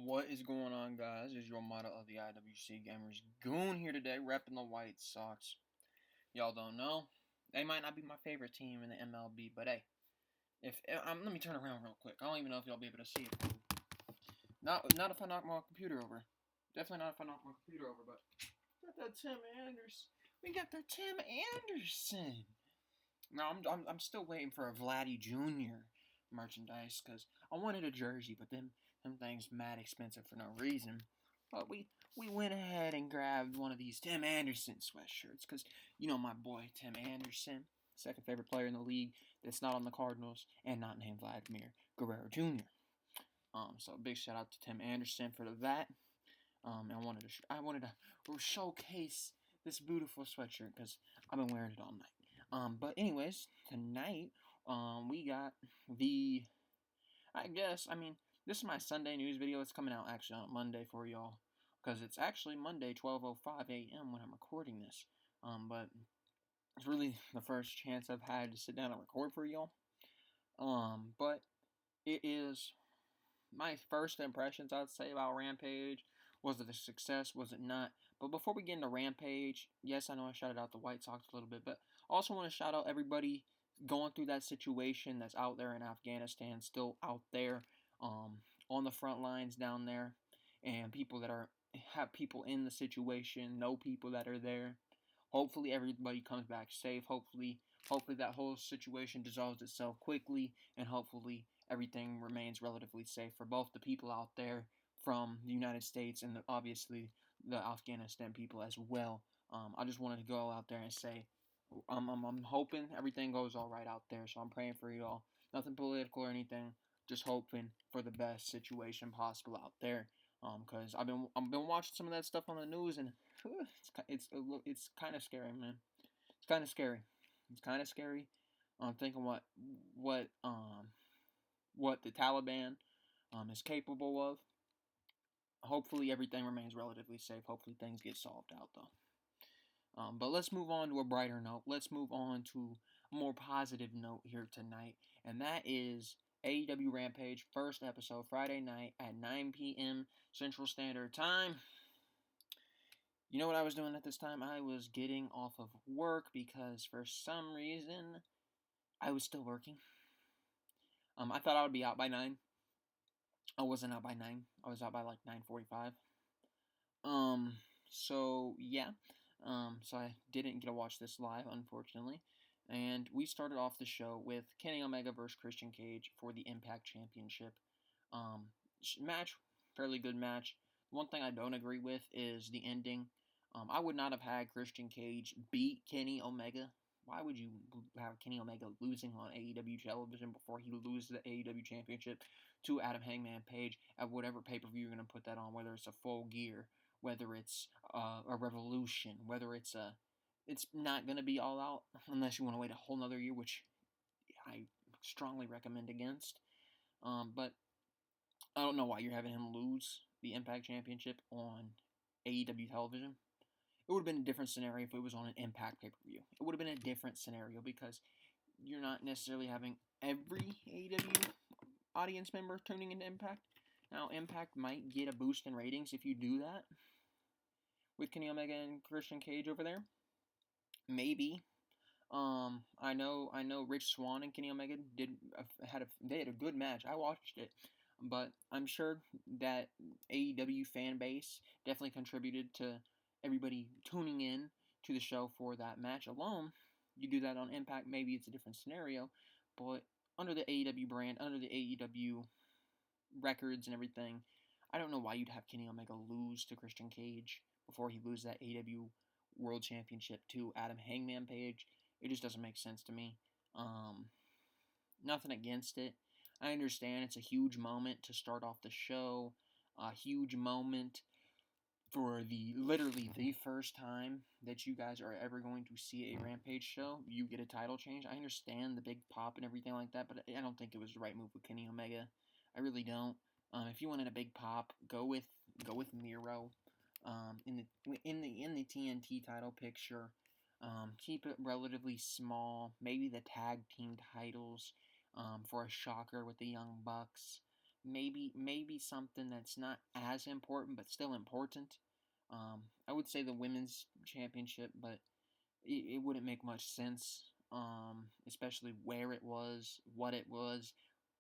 What is going on, guys? Is your model of the IWC Gamers Goon here today, repping the White Sox. Y'all don't know, they might not be my favorite team in the MLB, but hey, if let me turn around real quick. I don't even know if y'all be able to see it. Not if I knock my computer over. Definitely not if I knock my computer over. But got that Tim Anderson. We got that Tim Anderson. Now I'm still waiting for a Vladdy Jr. merchandise because I wanted a jersey, but them things mad expensive for no reason. But we went ahead and grabbed one of these Tim Anderson sweatshirts because you know my boy Tim Anderson, second favorite player in the league that's not on the Cardinals and not named Vladimir Guerrero Jr. So big shout out to Tim Anderson for that. I wanted to showcase this beautiful sweatshirt because I've been wearing it all night. But anyways, tonight we got the this is my Sunday news video. It's coming out actually on Monday for y'all because it's actually Monday 12:05 a.m. when I'm recording this. But it's really the first chance I've had to sit down and record for y'all. But it is my first impressions, I'd say, about Rampage. Was it a success? Was it not? But before we get into Rampage, yes, I know I shouted out the White Sox a little bit, but I also want to shout out everybody going through that situation that's out there in Afghanistan, still out there on the front lines down there, and people that have people in the situation, know people that are there. Hopefully everybody comes back safe. Hopefully that whole situation dissolves itself quickly, and hopefully everything remains relatively safe for both the people out there from the United States and obviously the Afghanistan people as well. I just wanted to go out there and say I'm hoping everything goes all right out there, so I'm praying for you all. Nothing political or anything, just hoping for the best situation possible out there. Cause I've been watching some of that stuff on the news, and it's kind of scary, man. It's kind of scary. It's kind of scary. I'm thinking what the Taliban is capable of. Hopefully everything remains relatively safe. Hopefully things get solved out though. But let's move on to a brighter note. Let's move on to a more positive note here tonight, and that is AEW Rampage, first episode, Friday night at 9 p.m. Central Standard Time. You know what I was doing at this time? I was getting off of work because for some reason I was still working. I thought I would be out by 9. I wasn't out by 9. I was out by like 9:45. So yeah. So I didn't get to watch this live, unfortunately. And we started off the show with Kenny Omega versus Christian Cage for the Impact Championship. Match, fairly good match. One thing I don't agree with is the ending. I would not have had Christian Cage beat Kenny Omega. Why would you have Kenny Omega losing on AEW television before he loses the AEW Championship to Adam Hangman Page at whatever pay-per-view you're going to put that on, whether it's a Full Gear, whether it's a Revolution, whether it's not going to be All Out unless you want to wait a whole nother year, which I strongly recommend against. But I don't know why you're having him lose the Impact Championship on AEW television. It would have been a different scenario if it was on an Impact pay-per-view. It would have been a different scenario because you're not necessarily having every AEW audience member tuning into Impact. Now, Impact might get a boost in ratings if you do that with Kenny Omega and Christian Cage over there. Maybe. I know Rich Swann and Kenny Omega had a good match. I watched it. But I'm sure that AEW fan base definitely contributed to everybody tuning in to the show for that match alone. You do that on Impact, maybe it's a different scenario, but under the AEW brand, under the AEW records and everything, I don't know why you'd have Kenny Omega lose to Christian Cage before he loses that AEW World Championship to Adam Hangman Page. It just doesn't make sense to me. Nothing against it. I understand it's a huge moment to start off the show, a huge moment for literally the first time that you guys are ever going to see a Rampage show. You get a title change. I understand the big pop and everything like that, but I don't think it was the right move with Kenny Omega. I really don't. If you wanted a big pop, go with Miro. In the TNT title picture, keep it relatively small. Maybe the tag team titles. For a shocker with the Young Bucks. maybe something that's not as important but still important. I would say the women's championship, but it wouldn't make much sense, especially where it was, what it was,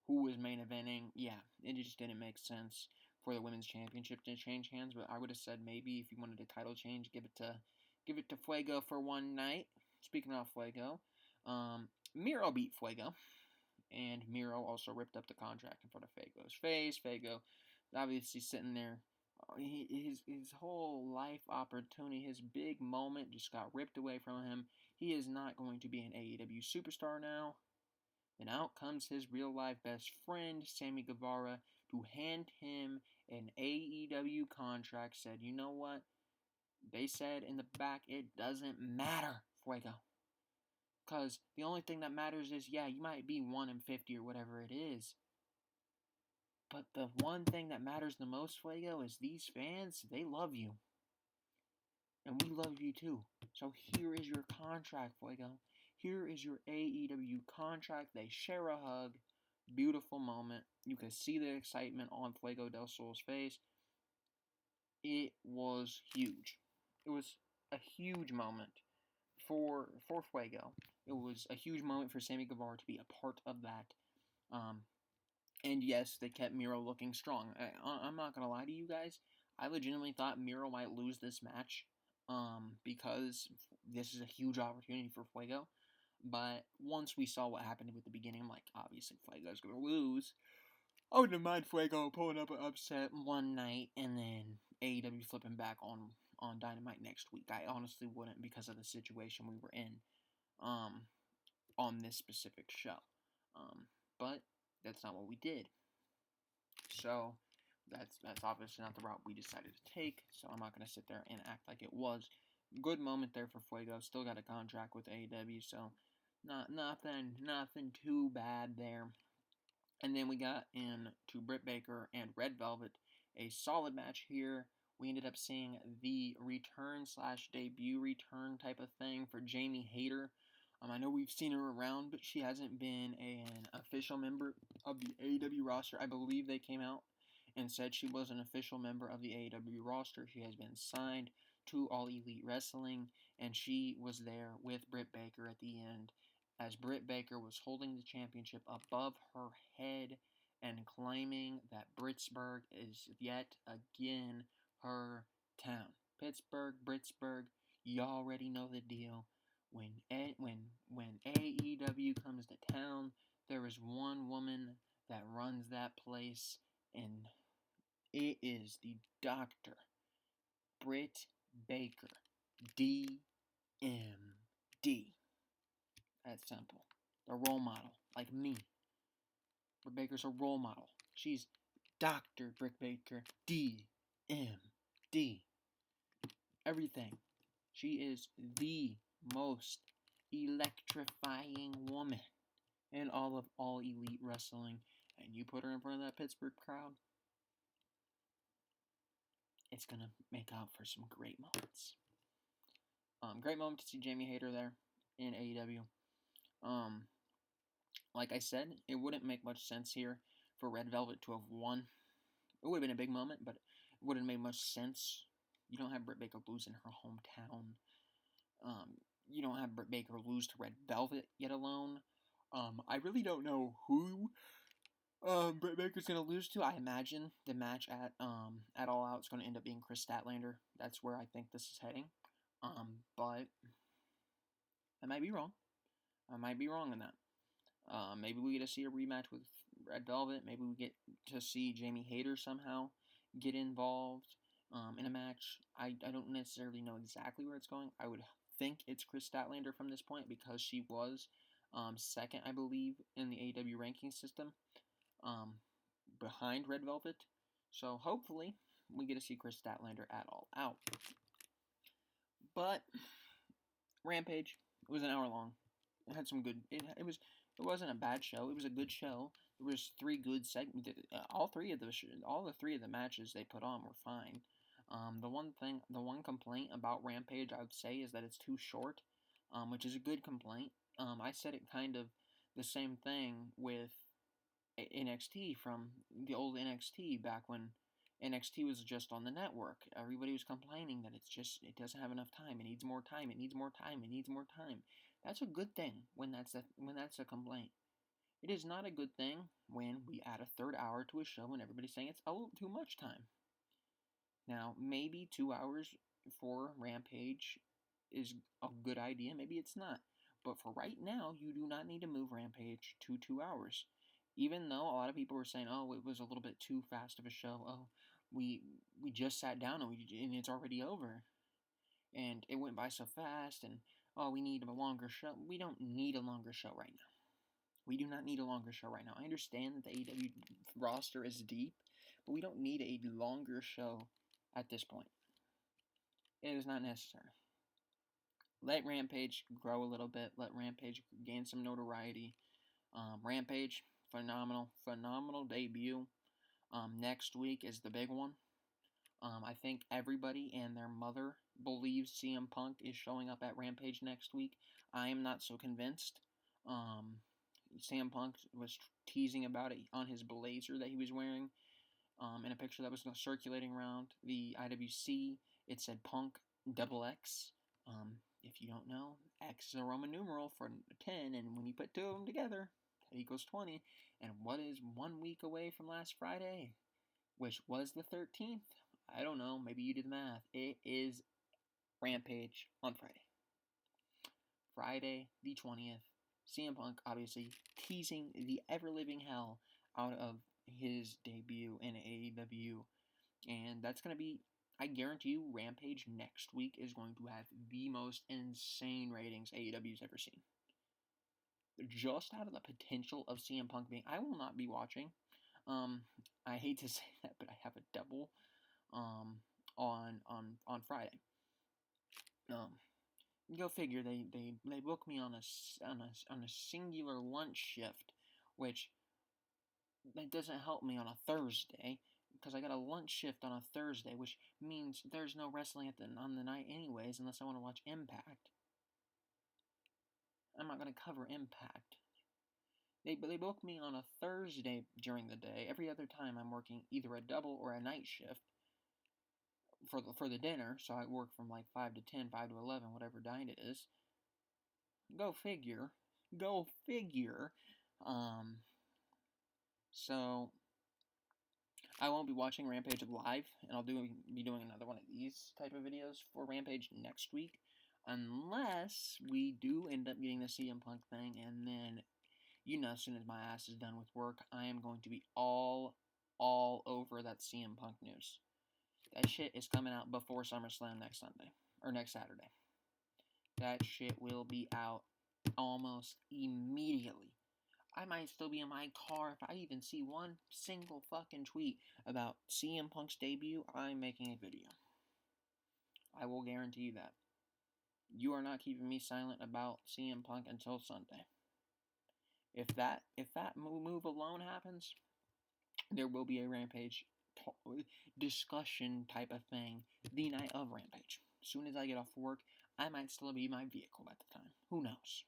who was main eventing. Yeah, it just didn't make sense for the women's championship to change hands. But I would have said maybe if you wanted a title change, give it to Fuego for one night. Speaking of Fuego, Miro beat Fuego, and Miro also ripped up the contract in front of Fuego's face. Fuego, obviously sitting there, his whole life opportunity, his big moment just got ripped away from him. He is not going to be an AEW superstar now. And out comes his real life best friend, Sammy Guevara, to hand him an AEW contract. Said, you know what? They said in the back, it doesn't matter, Fuego. Because the only thing that matters is, yeah, you might be 1-50 or whatever it is. But the one thing that matters the most, Fuego, is these fans, they love you. And we love you too. So here is your contract, Fuego. Here is your AEW contract. They share a hug. Beautiful moment. You can see the excitement on Fuego del Sol's face. It was huge. It was a huge moment for Fuego. It was a huge moment for Sammy Guevara to be a part of that. And yes, they kept Miro looking strong. I'm not going to lie to you guys. I legitimately thought Miro might lose this match because this is a huge opportunity for Fuego. But once we saw what happened with the beginning, I'm like, obviously Fuego's going to lose. I wouldn't mind Fuego pulling up an upset one night and then AEW flipping back on Dynamite next week. I honestly wouldn't because of the situation we were in on this specific show. But that's not what we did. So that's obviously not the route we decided to take. So I'm not going to sit there and act like it was. Good moment there for Fuego. Still got a contract with AEW, so nothing too bad there. And then we got into Britt Baker and Red Velvet. A solid match here. We ended up seeing the return/debut return type of thing for Jamie Hayter. I know we've seen her around, but she hasn't been an official member of the AEW roster. I believe they came out and said she was an official member of the AEW roster. She has been signed to All Elite Wrestling, and she was there with Britt Baker at the end as Britt Baker was holding the championship above her head and claiming that Pittsburgh is yet again her town. Pittsburgh, Britsburg, you already know the deal. When AEW comes to town, there is one woman that runs that place, and it is the Dr. Britt Baker, DMD. That's simple. The role model, like me. Britt Baker's a role model. She's Dr. Britt Baker, DMD. Everything. She is the most electrifying woman in all of All Elite Wrestling. And you put her in front of that Pittsburgh crowd, it's going to make out for some great moments. Great moment to see Jamie Hayter there in AEW. Like I said, it wouldn't make much sense here for Red Velvet to have won. It would have been a big moment, but it wouldn't have made much sense. You don't have Britt Baker lose in her hometown. You don't have Britt Baker lose to Red Velvet, yet alone. I really don't know who Britt Baker's going to lose to. I imagine the match at All Out is going to end up being Chris Statlander. That's where I think this is heading. But I might be wrong. I might be wrong on that. Maybe we get to see a rematch with Red Velvet. Maybe we get to see Jamie Hayter somehow get involved in a match. I don't necessarily know exactly where it's going. I would think it's Chris Statlander from this point because she was second, I believe, in the AEW ranking system behind Red Velvet. So hopefully we get to see Chris Statlander at All Out. But Rampage, it was an hour long. It had some good. It wasn't a bad show. It was a good show. There was 3 good segments. All the 3 of the matches they put on were fine. The one complaint about Rampage I would say is that it's too short, which is a good complaint. I said it kind of the same thing with NXT from the old NXT back when NXT was just on the network. Everybody was complaining that it doesn't have enough time. It needs more time. It needs more time. It needs more time. That's a good thing when that's a complaint. It is not a good thing when we add a third hour to a show and everybody's saying it's a little too much time. Now, maybe 2 hours for Rampage is a good idea. Maybe it's not. But for right now, you do not need to move Rampage to 2 hours. Even though a lot of people were saying, oh, it was a little bit too fast of a show. Oh, we just sat down and it's already over. And it went by so fast. And, oh, we need a longer show. We don't need a longer show right now. We do not need a longer show right now. I understand that the AEW roster is deep, but we don't need a longer show at this point. It is not necessary. Let Rampage grow a little bit. Let Rampage gain some notoriety. Rampage, phenomenal debut. Next week is the big one. I think everybody and their mother believes CM Punk is showing up at Rampage next week. I am not so convinced. CM Punk was teasing about it on his blazer that he was wearing. In a picture that was circulating around the IWC, it said Punk XX. If you don't know, X is a Roman numeral for 10, and when you put two of them together, that equals 20. And what is 1 week away from last Friday, which was the 13th? I don't know. Maybe you did the math. It is Rampage on Friday. Friday the 20th. CM Punk obviously teasing the ever-living hell out of his debut in AEW. And that's going to be, I guarantee you, Rampage next week is going to have the most insane ratings AEW's ever seen. Just out of the potential of CM Punk being, I will not be watching. I hate to say that, but I have a double on Friday. Go figure. They booked me on a singular lunch shift, which that doesn't help me on a Thursday because I got a lunch shift on a Thursday, which means there's no wrestling on the night anyways, unless I want to watch Impact. I'm not gonna cover Impact. They booked me on a Thursday during the day. Every other time I'm working either a double or a night shift for the dinner, so I work from like 5 to 10, 5 to 11, whatever night it is. Go figure. So I won't be watching Rampage live, and I'll be doing another one of these type of videos for Rampage next week, unless we do end up getting the CM Punk thing, and then, as soon as my ass is done with work, I am going to be all over that CM Punk news. That shit is coming out before SummerSlam next Sunday, or next Saturday. That shit will be out almost immediately. I might still be in my car if I even see one single fucking tweet about CM Punk's debut. I'm making a video. I will guarantee you that. You are not keeping me silent about CM Punk until Sunday. If that move alone happens, there will be a Rampage discussion type of thing the night of Rampage. As soon as I get off work, I might still be in my vehicle at the time. Who knows?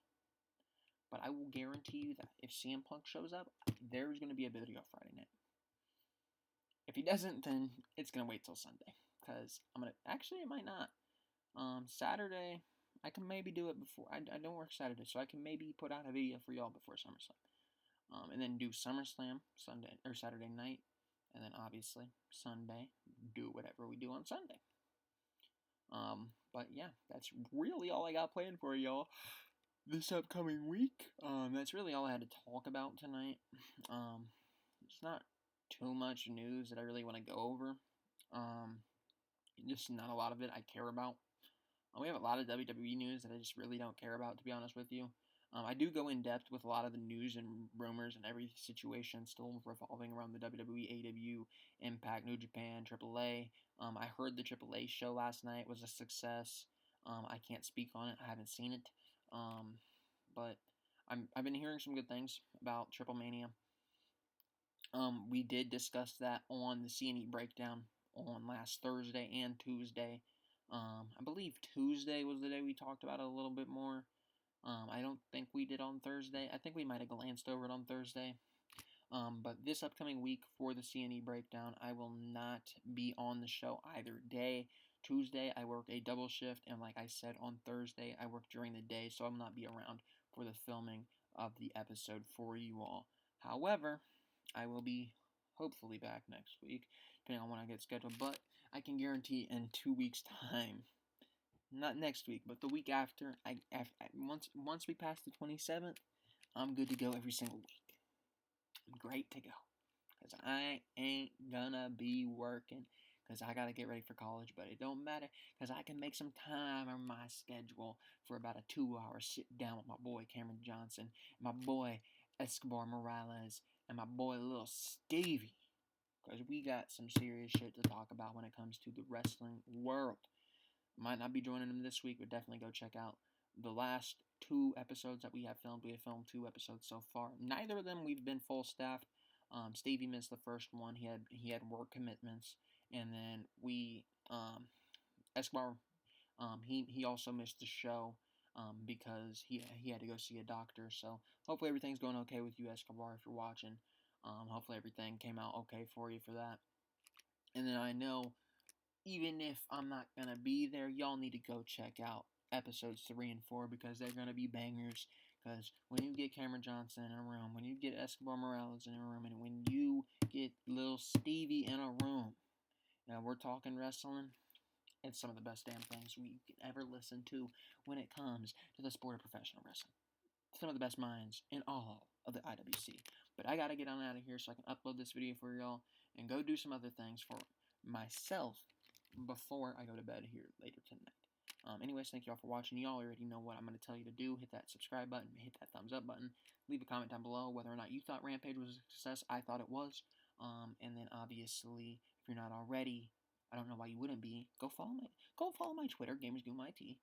But I will guarantee you that if CM Punk shows up, there's going to be a video Friday night. If he doesn't, then it's going to wait till Sunday. Because it might not. Saturday, I can maybe do it before. I don't work Saturday, so I can maybe put out a video for y'all before SummerSlam. And then do SummerSlam Sunday or Saturday night. And then obviously Sunday, do whatever we do on Sunday. But yeah, that's really all I got planned for y'all this upcoming week. That's really all I had to talk about tonight. It's not too much news that I really want to go over. Just not a lot of it I care about. We have a lot of WWE news that I just really don't care about, to be honest with you. I do go in depth with a lot of the news and rumors and every situation still revolving around the WWE, AEW, Impact, New Japan, AAA. I heard the AAA show last night was a success. I can't speak on it. I haven't seen it. But I've been hearing some good things about Triple Mania. We did discuss that on the C&E breakdown on last Thursday and Tuesday. I believe Tuesday was the day we talked about it a little bit more. I don't think we did on Thursday. I think we might have glanced over it on Thursday. But this upcoming week for the CNE breakdown, I will not be on the show either day. Tuesday, I work a double shift, and like I said, on Thursday, I work during the day, so I will not be around for the filming of the episode for you all. However, I will be hopefully back next week, depending on when I get scheduled, but I can guarantee in 2 weeks' time, not next week, but the week after, once we pass the 27th, I'm good to go every single week. I'm great to go. Because I ain't gonna be working. Because I gotta get ready for college. But it don't matter. Because I can make some time on my schedule for about a 2-hour sit down with my boy Cameron Johnson, my boy Escobar Morales, and my boy Little Stevie. Because we got some serious shit to talk about when it comes to the wrestling world. Might not be joining them this week, but definitely go check out the last 2 episodes that we have filmed. We have filmed 2 episodes so far. Neither of them we've been full staffed. Stevie missed the first one. He had work commitments, and then Escobar he also missed the show because he had to go see a doctor. So hopefully everything's going okay with you, Escobar, if you're watching. Hopefully everything came out okay for you for that. And then I know, even if I'm not gonna be there, y'all need to go check out episodes 3 and 4 because they're gonna be bangers. Because when you get Cameron Johnson in a room, when you get Escobar Morales in a room, and when you get Lil Stevie in a room, now we're talking wrestling, it's some of the best damn things we can ever listen to when it comes to the sport of professional wrestling. Some of the best minds in all of the IWC. But I gotta get on out of here so I can upload this video for y'all and go do some other things for myself before I go to bed here later tonight. Anyways, thank you all for watching. You all already know what I'm going to tell you to do. Hit that subscribe button, hit that thumbs up button, leave a comment down below whether or not you thought Rampage was a success. I thought it was. And then obviously, if you're not already, I don't know why you wouldn't be. Go follow my Twitter, GamersGoonMyT.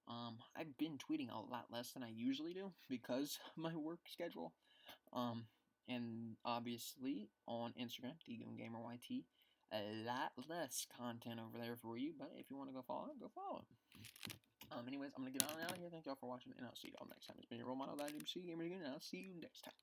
I've been tweeting a lot less than I usually do because of my work schedule. And obviously on Instagram, thegoongameryt. A lot less content over there for you, but if you want to go follow, go follow. Anyways, I'm going to get on out of here. Thank y'all for watching, and I'll see y'all next time. It's been your role model, IWC Gamer, and I'll see you next time.